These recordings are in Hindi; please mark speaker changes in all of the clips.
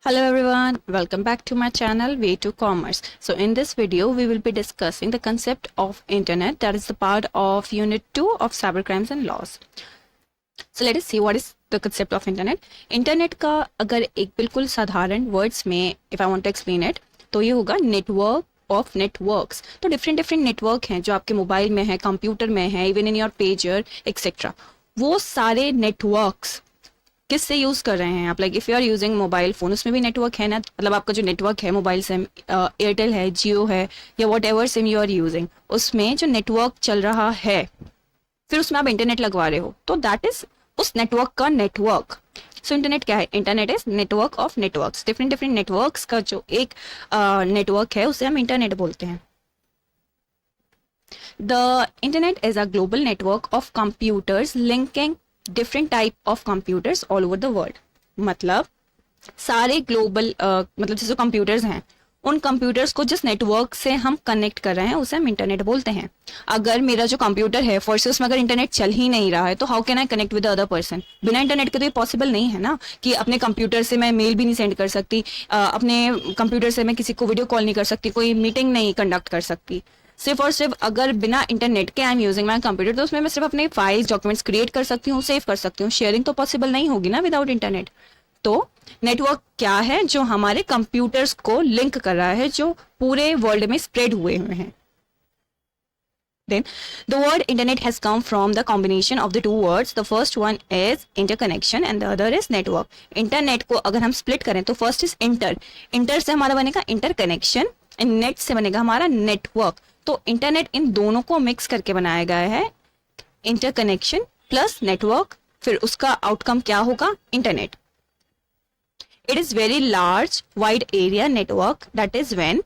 Speaker 1: Hello everyone, welcome back to my channel Way to Commerce. So in this video we will be discussing the concept of internet, that is the part of unit 2 of cybercrimes and laws. So let us see what is the concept of internet. Internet का अगर एक बिल्कुल साधारण वर्ड्स में if I want to explain it तो ये होगा नेटवर्क ऑफ नेटवर्क्स. तो डिफरेंट नेटवर्क हैं जो आपके मोबाइल में है, कंप्यूटर में है, even in your pager etcetera. वो सारे नेटवर्क्स किससे यूज कर रहे हैं आप? Like if you are using mobile phone, उसमें भी नेटवर्क है ना. मतलब आपका जो नेटवर्क है मोबाइल सिम, एयरटेल है, जियो है, या whatever sim you are using, उसमें जो नेटवर्क चल रहा है फिर उसमें आप इंटरनेट लगवा रहे हो, तो दैट इज उस नेटवर्क का नेटवर्क. सो इंटरनेट क्या है? Internet is network of networks. Different networks का जो एक नेटवर्क है उसे हम इंटरनेट बोलते हैं. The internet is a global network of computers linking different type of computers all over the world. मतलब सारे ग्लोबल मतलब जैसे कंप्यूटर्स हैं, उन कंप्यूटर्स को जिस नेटवर्क से हम कनेक्ट कर रहे हैं उसे हम इंटरनेट बोलते हैं. अगर मेरा जो कंप्यूटर है फर्स्ट उसमें अगर इंटरनेट चल ही नहीं रहा है तो how can I connect with the other person? बिना इंटरनेट के तो ये पॉसिबल नहीं है ना, कि अपने कंप्यूटर से मैं मेल भी नहीं सेंड कर सकती, अपने कंप्यूटर से मैं किसी को वीडियो कॉल नहीं कर सकती, कोई मीटिंग नहीं कंडक्ट कर सकती. सिर्फ और सिर्फ अगर बिना इंटरनेट के I am using my computer तो उसमें मैं सिर्फ अपने फाइल्स डॉक्यूमेंट्स क्रिएट कर सकती हूँ, सेव कर सकती हूँ. शेयरिंग तो पॉसिबल नहीं होगी ना विदाउट इंटरनेट. तो नेटवर्क क्या है? जो हमारे कंप्यूटर्स को लिंक कर रहा है, जो पूरे वर्ल्ड में स्प्रेड हुए हैं. Then the word internet has come from the combination of the two words. The first one is interconnection and the other is network. Internet को अगर हम स्प्लिट करें तो फर्स्ट इज इंटर से हमारा बनेगा इंटरकनेक्शन एंड नेट से बनेगा हमारा नेटवर्क. तो इंटरनेट इन दोनों को मिक्स करके बनाया गया है, इंटरकनेक्शन प्लस नेटवर्क. फिर उसका आउटकम क्या होगा? Internet. It is very large wide area network that is when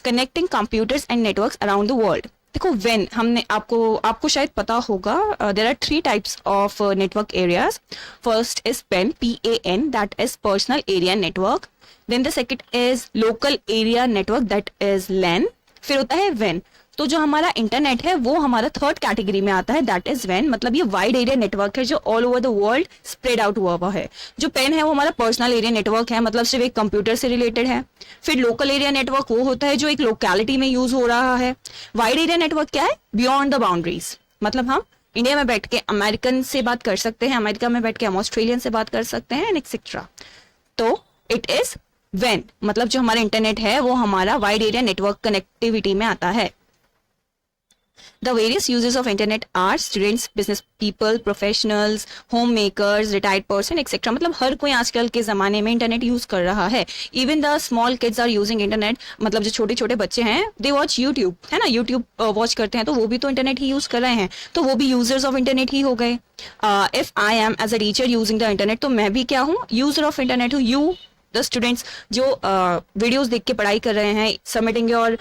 Speaker 1: connecting computers and networks around the world. देखो व्हेन हमने आपको शायद पता होगा, there are 3 types of network areas. First is PAN, PAN, that is personal area network. Then the second is local area network that is LAN. फिर होता है WAN. तो जो हमारा इंटरनेट है वो हमारा थर्ड कैटेगरी में आता है, दैट इज WAN. मतलब ये वाइड एरिया नेटवर्क है जो all over the world spread out हुआ है. जो PAN है वो हमारा पर्सनल एरिया नेटवर्क है, मतलब सिर्फ एक कंप्यूटर से रिलेटेड है. फिर लोकल एरिया नेटवर्क वो होता है जो एक लोकेलिटी में यूज हो रहा है. वाइड एरिया नेटवर्क क्या है? Beyond the boundaries. मतलब हम इंडिया में बैठ के अमेरिकन से बात कर सकते हैं, अमेरिका में बैठ के हम ऑस्ट्रेलियन से बात कर सकते हैं, एक्सेट्रा. तो इट इज WAN. मतलब जो हमारा इंटरनेट है वो हमारा वाइड एरिया नेटवर्क कनेक्टिविटी में आता है. The various uses of internet are students, business people, professionals, homemakers, retired person, etc. मतलब हर कोई आजकल के ज़माने में इंटरनेट यूज़ कर रहा है. Even the small kids are using internet. मतलब जो छोटे बच्चे हैं they watch YouTube, है ना, YouTube वॉच करते हैं तो वो भी तो इंटरनेट ही यूज़ कर रहे हैं, तो वो भी यूजर्स ऑफ इंटरनेट ही हो गए. If I am as a teacher using the internet तो मैं भी क्या हूँ? यूजर ऑफ इंटरनेट हूँ. You the students जो वीडियोज देख के पढ़ाई कर रहे हैं, submitting your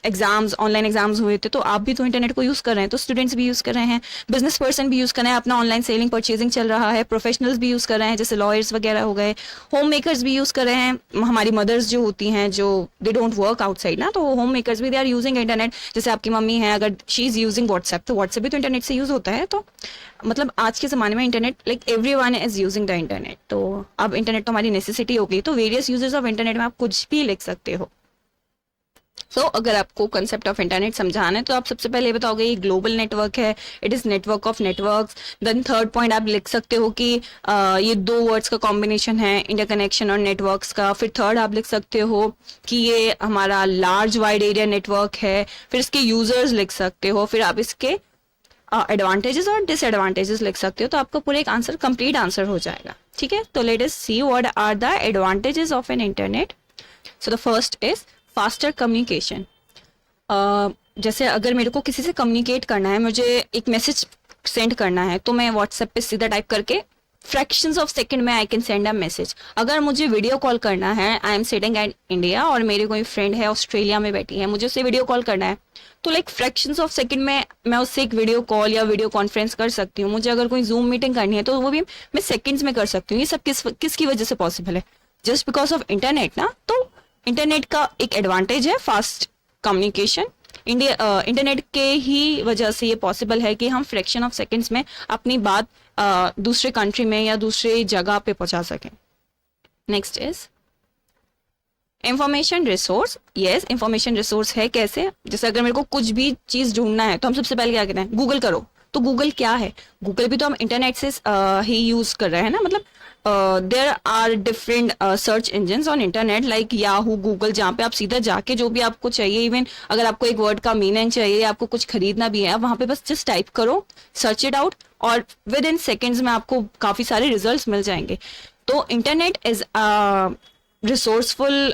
Speaker 1: exams, online exams हुए थे तो आप भी तो इंटरनेट को यूज कर रहे हैं, तो स्टूडेंट्स भी यूज कर रहे हैं, बिजनेस पर्सन भी यूज कर रहे हैं, अपना ऑनलाइन सेलिंग परचेजिंग चल रहा है, प्रोफेशनल्स भी यूज कर रहे हैं जैसे लॉयर्स वगैरह हो गए, होम मेकर्स भी यूज कर रहे हैं. हमारी मदर्स जो होती हैं जो दे डोंट वर्क आउटसाइड ना, तो होम मेकर्स भी दे आर यूजिंग इंटरनेट. जैसे आपकी मम्मी है, अगर शी इज यूजिंग व्हाट्सएप तो व्हाट्सएप भी तो इंटरनेट से यूज होता है. तो मतलब आज के ज़माने में internet like everyone is using the internet. तो अब इंटरनेट तो हमारी नेसेसिटी हो गई. तो वेरियस यूजर्स ऑफ इंटरनेट में आप कुछ भी लिख सकते हो. तो अगर आपको कंसेप्ट ऑफ इंटरनेट समझाना है तो आप सबसे पहले बताओगे ये ग्लोबल नेटवर्क है, it is network of networks. Then third point आप लिख सकते हो कि ये 2 वर्ड्स का कॉम्बिनेशन है, इंटरकनेक्शन और नेटवर्क्स का. फिर थर्ड आप लिख सकते हो कि ये हमारा लार्ज वाइड एरिया नेटवर्क है. फिर इसके यूजर्स लिख सकते हो. फिर आप इसके एडवांटेजेस और डिसएडवांटेजेस लिख सकते हो. तो आपका पूरा एक आंसर कंप्लीट आंसर हो जाएगा. ठीक है, तो let us see what are the advantages of an internet. So the first is faster communication. जैसे अगर मेरे को किसी से कम्युनिकेट करना है, मुझे एक मैसेज सेंड करना है, तो मैं व्हाट्सएप पे सीधा टाइप करके फ्रैक्शंस ऑफ सेकंड में I can send a message. अगर मुझे वीडियो कॉल करना है, I am sitting at India और मेरी कोई फ्रेंड है ऑस्ट्रेलिया में बैठी है, मुझे उससे वीडियो कॉल करना है, तो लाइक फ्रैक्शंस ऑफ सेकंड में मैं उससे एक वीडियो कॉल या वीडियो कॉन्फ्रेंस कर सकती हूँ. मुझे अगर कोई जूम मीटिंग करनी है तो वो भी मैं सेकंड्स में कर सकती हूँ. ये सब किसकी वजह से पॉसिबल है? जस्ट बिकॉज ऑफ इंटरनेट ना. तो इंटरनेट का एक एडवांटेज है फास्ट कम्युनिकेशन. इंटरनेट के ही वजह से ये पॉसिबल है कि हम फ्रैक्शन ऑफ सेकंड्स में अपनी बात दूसरे कंट्री में या दूसरे जगह पे पहुंचा सकें. Next is information resource, yes information resource है कैसे, जैसे अगर मेरे को कुछ भी चीज ढूंढना है तो हम सबसे पहले क्या कहते हैं, गूगल करो। तो गूगल क्या है, गूगल भी तो हम इंटरनेट से ही यूज कर रहे हैं ना, मतलब there are different search engine on internet like Yahoo, Google, जहाँ पे आप सीधा जाके जो भी आपको चाहिए, इवन अगर आपको एक वर्ड का मीनिंग चाहिए, आपको कुछ खरीदना भी है, आप वहां पे बस जस्ट टाइप करो, सर्च इट आउट, और विद इन सेकेंड्स में आपको काफी सारे रिजल्ट्स मिल जाएंगे। तो इंटरनेट इज रिसोर्सफुल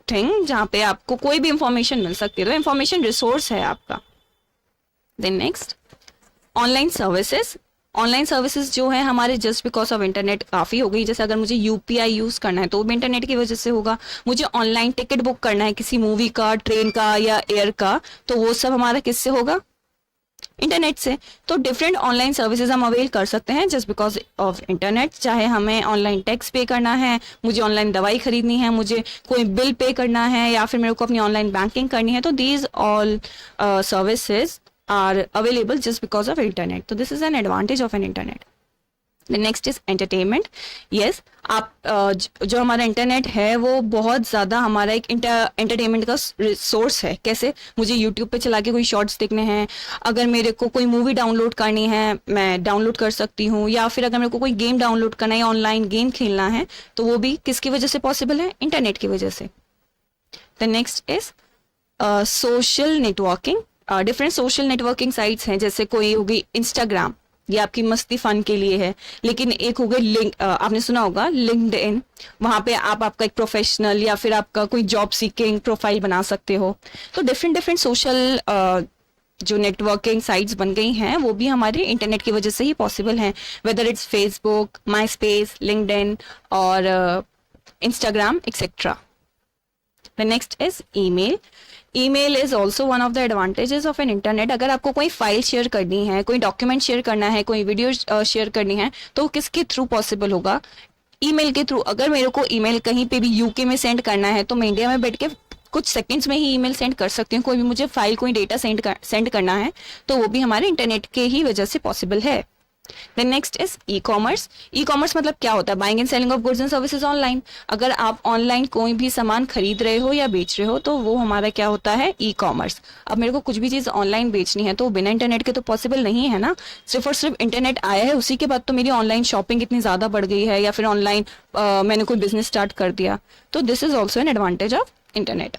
Speaker 1: थिंग जहाँ पे आपको कोई भी इंफॉर्मेशन मिल सकती है, तो इंफॉर्मेशन रिसोर्स है आपका। Then next, online services. Online services जो है हमारे जस्ट बिकॉज ऑफ इंटरनेट काफ़ी हो गई। जैसे अगर मुझे यूपीआई यूज़ करना है तो भी इंटरनेट की वजह से होगा, मुझे ऑनलाइन टिकट बुक करना है किसी मूवी का, ट्रेन का या एयर का, तो वो सब हमारा किससे होगा, इंटरनेट से। तो डिफरेंट ऑनलाइन सर्विसेज हम अवेल कर सकते हैं जस्ट बिकॉज ऑफ इंटरनेट। चाहे हमें ऑनलाइन टैक्स पे करना है, मुझे ऑनलाइन दवाई खरीदनी है, मुझे कोई बिल पे करना है, या फिर मेरे को अपनी ऑनलाइन बैंकिंग करनी है, तो these all services are available just because of internet. So this is an advantage of an internet. The next is entertainment. Yes, आप जो हमारा इंटरनेट है वो बहुत ज़्यादा हमारा एक एंटरटेनमेंट का सोर्स है। कैसे, मुझे यूट्यूब पे चला के कोई शॉर्ट्स देखने हैं, अगर मेरे को कोई मूवी डाउनलोड करनी है मैं डाउनलोड कर सकती हूँ, या फिर अगर मेरे को कोई गेम डाउनलोड करना है, ऑनलाइन गेम खेलना है, तो वो भी किसकी वजह से पॉसिबल है, इंटरनेट की वजह से। The next is social networking. Different social networking sites हैं, जैसे कोई हो गई इंस्टाग्राम, ये आपकी मस्ती फन के लिए है, लेकिन एक हो गई लिंक, आपने सुना होगा लिंक्डइन, वहाँ पे आप आपका एक प्रोफेशनल या फिर आपका कोई जॉब सीकिंग प्रोफाइल बना सकते हो। तो डिफरेंट डिफरेंट सोशल जो नेटवर्किंग साइट्स बन गई हैं वो भी हमारे इंटरनेट की वजह से ही पॉसिबल हैं, whether it's Facebook, MySpace, LinkedIn और Instagram etcetera. The next is email. Email is also one of the advantages of an internet. अगर आपको कोई फाइल शेयर करनी है, कोई डॉक्यूमेंट शेयर करना है, कोई वीडियो शेयर करनी है, तो किसके थ्रू पॉसिबल होगा, ईमेल के थ्रू। अगर मेरे को ईमेल कहीं पे भी यूके में सेंड करना है तो मैं इंडिया में बैठ के कुछ सेकंड्स में ही ईमेल सेंड कर सकती हूँ। कोई भी मुझे फाइल, कोई डेटा सेंड करना है तो वो भी हमारे इंटरनेट के ही वजह से पॉसिबल है। Then next is e commerce. E commerce मतलब क्या होता है, buying and selling of goods and services online. अगर आप ऑनलाइन कोई भी सामान खरीद रहे हो या बेच रहे हो तो वो हमारा क्या होता है, ई कॉमर्स। अब मेरे को कुछ भी चीज़ ऑनलाइन बेचनी है तो बिना इंटरनेट के तो पॉसिबल नहीं है ना। सिर्फ और सिर्फ इंटरनेट आया है उसी के बाद तो मेरी ऑनलाइन शॉपिंग इतनी ज़्यादा बढ़ गई है, या फिर ऑनलाइन मैंने कोई बिजनेस स्टार्ट कर दिया। तो this is also an advantage of internet.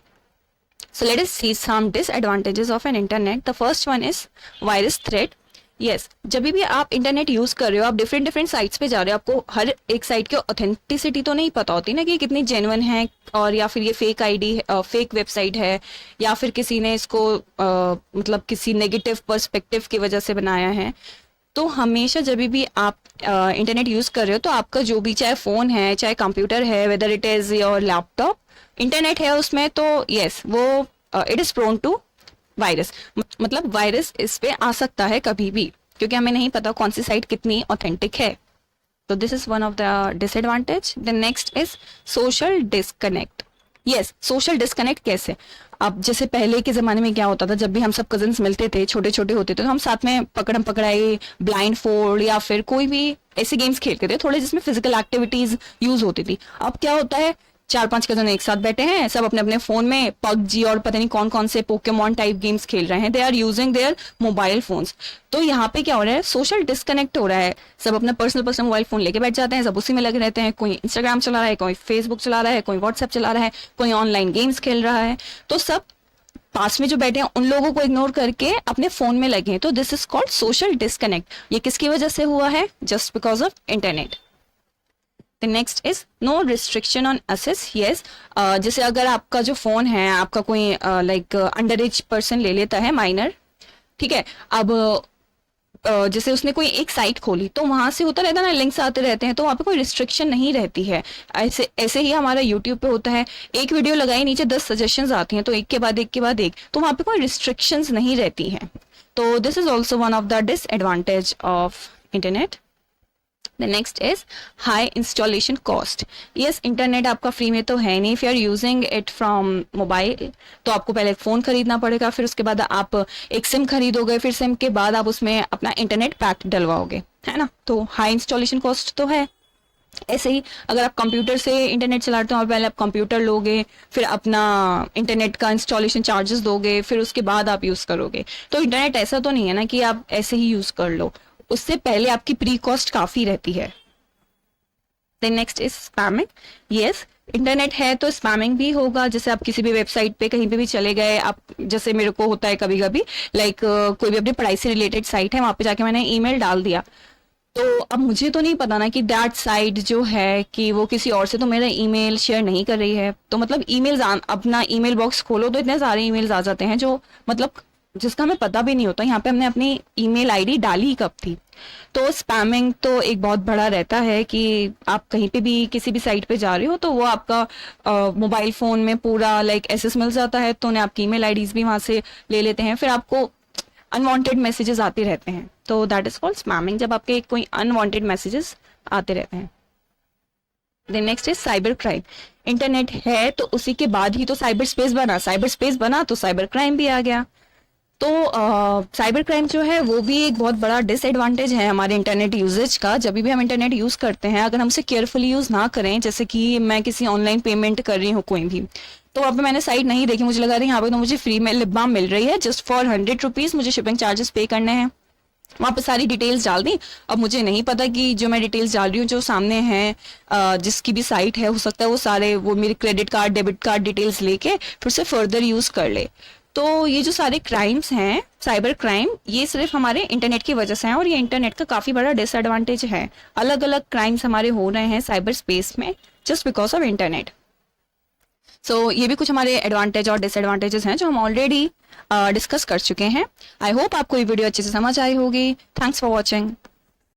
Speaker 1: So let us see some disadvantages of an internet. The first one is virus threat. Yes, जब भी आप इंटरनेट यूज कर रहे हो, आप डिफरेंट डिफरेंट साइट्स पे जा रहे हो, आपको हर एक साइट की ऑथेंटिसिटी तो नहीं पता होती ना कि कितनी जेन्युइन है, और या फिर ये फेक आईडी, फेक वेबसाइट है, या फिर किसी ने इसको मतलब किसी नेगेटिव पर्सपेक्टिव की वजह से बनाया है। तो हमेशा जब भी आप इंटरनेट यूज कर रहे हो तो आपका जो भी, चाहे फोन है, चाहे कंप्यूटर है, whether it is your laptop, internet है उसमें, तो यस वो it is prone to virus. मतलब वायरस इस पे आ सकता है कभी भी, क्योंकि हमें नहीं पता कौन सी साइट कितनी ऑथेंटिक है। तो this is one of the disadvantage. The next is social disconnect. Yes, social disconnect कैसे, अब जैसे पहले के जमाने में क्या होता था, जब भी हम सब कजिन्स मिलते थे, छोटे छोटे होते थे, तो हम साथ में पकड़म पकड़ाई, ब्लाइंड फोल्ड या फिर कोई भी ऐसे गेम्स खेलते थे थोड़े जिसमें फिजिकल एक्टिविटीज यूज होती थी। अब क्या होता है, 4-5 कजन एक साथ बैठे हैं, सब अपने अपने फोन में पबजी और पता नहीं कौन कौन से पोकेमॉन टाइप गेम्स खेल रहे हैं। They are using their mobile phones. तो यहाँ पे क्या हो रहा है, सोशल डिस्कनेक्ट हो रहा है। सब अपना पर्सनल मोबाइल फोन लेके बैठ जाते हैं, सब उसी में लगे रहते हैं। कोई इंस्टाग्राम चला रहा है, कोई फेसबुक चला रहा है, कोई व्हाट्सएप चला रहा है, कोई ऑनलाइन गेम्स खेल रहा है। तो सब पास में जो बैठे हैं उन लोगों को इग्नोर करके अपने फोन में लगे हैं। तो this is called social disconnect. ये किसकी वजह से हुआ है, just because of internet. The next is no restriction on access. Yes, जैसे अगर आपका जो फोन है, आपका कोई लाइक अंडर एज पर्सन ले लेता है, माइनर, ठीक है, अब जैसे उसने कोई एक साइट खोली तो वहां से होता रहता है ना, लिंक्स आते रहते हैं, तो वहां पे कोई रिस्ट्रिक्शन नहीं रहती है। ऐसे ऐसे ही हमारा यूट्यूब पे होता है, एक वीडियो लगाई, नीचे 10 सजेशंस आती हैं, तो एक के बाद एक के बाद एक, तो वहां पे कोई रिस्ट्रिक्शंस नहीं रहती हैं। तो this is also one of the disadvantage of internet. The next is high installation cost. Yes, internet आपका फ्री में तो है नहीं। If you are using it from mobile, तो आपको पहले एक फ़ोन खरीदना पड़ेगा, फिर उसके बाद आप एक सिम खरीदोगे, फिर सिम के बाद आप उसमें अपना इंटरनेट पैक डलवाओगे, है ना। तो हाई इंस्टॉलेशन कॉस्ट तो है। ऐसे ही अगर आप कंप्यूटर से इंटरनेट चलाते हो, पहले आप कंप्यूटर लोगे, फिर अपना इंटरनेट का इंस्टॉलेशन चार्जेस दोगे, फिर उसके बाद आप यूज करोगे। तो इंटरनेट ऐसा तो नहीं है ना कि आप ऐसे ही यूज कर लो, उससे पहले आपकी प्री कॉस्ट काफी रहती है। Then next is spamming. Yes, internet है तो स्पैमिंग भी होगा। जैसे आप किसी भी वेबसाइट पे कहीं पे भी चले गए, आप जैसे मेरे को होता है कभी कभी, लाइक कोई भी अपनी पढ़ाई से रिलेटेड साइट है, वहां पे जाके मैंने ईमेल डाल दिया, तो अब मुझे तो नहीं पता ना कि दैट साइट जो है कि वो किसी और से तो मेरा ईमेल शेयर नहीं कर रही है। तो मतलब ईमेल्स, अपना ईमेल बॉक्स खोलो तो इतने सारे ईमेल्स आ जाते हैं जो मतलब जिसका हमें पता भी नहीं होता। यहाँ पे हमने अपनी ईमेल आईडी डाली ही कब थी। तो स्पैमिंग तो एक बहुत बड़ा रहता है कि आप कहीं पे भी किसी भी साइट पे जा रहे हो तो वो आपका मोबाइल फोन में पूरा लाइक एसेस मिल जाता है, तो उन्हें आपकी ईमेल आईडीज भी वहां से ले लेते हैं, फिर आपको अनवांटेड मैसेजेस आते रहते हैं। तो दैट इज कॉल्ड स्पैमिंग, जब आपके कोई अनवांटेड मैसेजेस आते रहते हैं। Then next is cyber crime. Internet है तो उसी के बाद ही तो साइबर स्पेस बना, साइबर स्पेस बना तो साइबर क्राइम भी आ गया। तो साइबर क्राइम जो है वो भी एक बहुत बड़ा डिसएडवांटेज है हमारे इंटरनेट यूजेज का। जब भी हम इंटरनेट यूज करते हैं, अगर हमसे केयरफुली यूज ना करें, जैसे कि मैं किसी ऑनलाइन पेमेंट कर रही हूँ कोई भी, तो वहाँ पे मैंने साइट नहीं देखी, मुझे लगा रही यहाँ पे तो मुझे फ्री में लिप बाम मिल रही है, जस्ट फॉर 100 रुपीज मुझे शिपिंग चार्जेस पे करने हैं। वहां पे सारी डिटेल्स डाल दी। अब मुझे नहीं पता कि जो मैं डिटेल्स डाल रही हूँ, जो सामने है जिसकी भी साइट है, हो सकता है वो सारे वो मेरे credit card debit card details लेके फिर से फर्दर यूज कर ले। तो ये जो सारे क्राइम्स हैं, साइबर क्राइम, ये सिर्फ हमारे इंटरनेट की वजह से हैं, और ये इंटरनेट का काफी बड़ा डिसएडवांटेज है। अलग अलग क्राइम्स हमारे हो रहे हैं साइबर स्पेस में जस्ट बिकॉज ऑफ इंटरनेट। सो ये भी कुछ हमारे एडवांटेज और डिसएडवांटेजेस हैं जो हम ऑलरेडी डिस्कस कर चुके हैं। आई होप आपको ये वीडियो अच्छे से समझ आई होगी। Thanks for watching.